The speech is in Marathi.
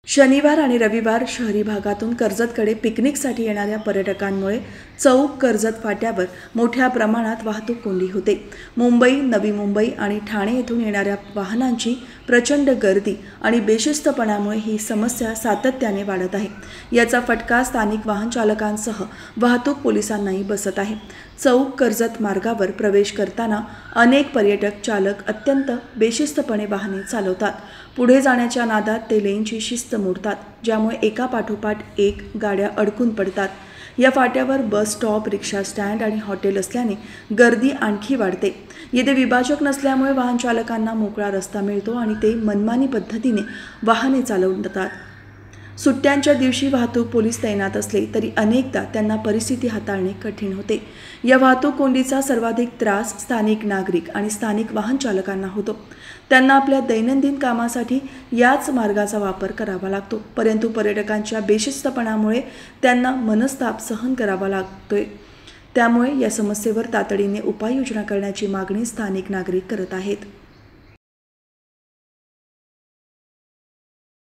शनिवार आणि रविवार शहरी भागातून कर्जतकडे पिकनिकसाठी येणाऱ्या पर्यटकांमुळे चौक कर्जत फाट्यावर मोठ्या प्रमाणात वाहतूक कोंडी होते। मुंबई, नवी मुंबई आणि ठाणे येथून येणाऱ्या वाहनांची प्रचंड गर्दी आणि बेशिस्तपणामुळे ही समस्या सातत्याने वाढत आहे। याचा फटका स्थानिक वाहन चालकांसह वाहतूक पोलिसांनाही बसत आहे। चौक कर्जत मार्गावर प्रवेश करताना अनेक पर्यटक चालक अत्यंत बेशिस्तपणे वाहने चालवतात। पुढे जाण्याच्या नादात ते लेनची शिस्त मोडतात, ज्यामुळे एका पाठोपाठ एक गाड्या अडकून पडतात। या फाट्यावर बस स्टॉप, रिक्षा स्टँड आणि हॉटेल असल्याने गर्दी आणखी वाढते। येथे विभाजक नसल्यामुळे वाहन चालकांना मोकळा रस्ता मिळतो आणि ते मनमानी पद्धतीने वाहने चालवतात। सुट्ट्यांच्या दिवशी वाहतूक पोलीस तैनात असले तरी अनेकदा त्यांना परिस्थिती हाताळणे कठीण होते। या वाहतूक कोंडीचा सर्वाधिक त्रास स्थानिक नागरिक आणि स्थानिक वाहन चालकांना होतो। त्यांना आपल्या दैनंदिन कामासाठी याच मार्गाचा वापर करावा लागतो, परंतु पर्यटकांच्या बेशिस्तपणामुळे त्यांना मनस्ताप सहन करावा लागतोय। त्यामुळे या समस्येवर तातडीने उपाययोजना करण्याची मागणी स्थानिक नागरिक करत आहेत।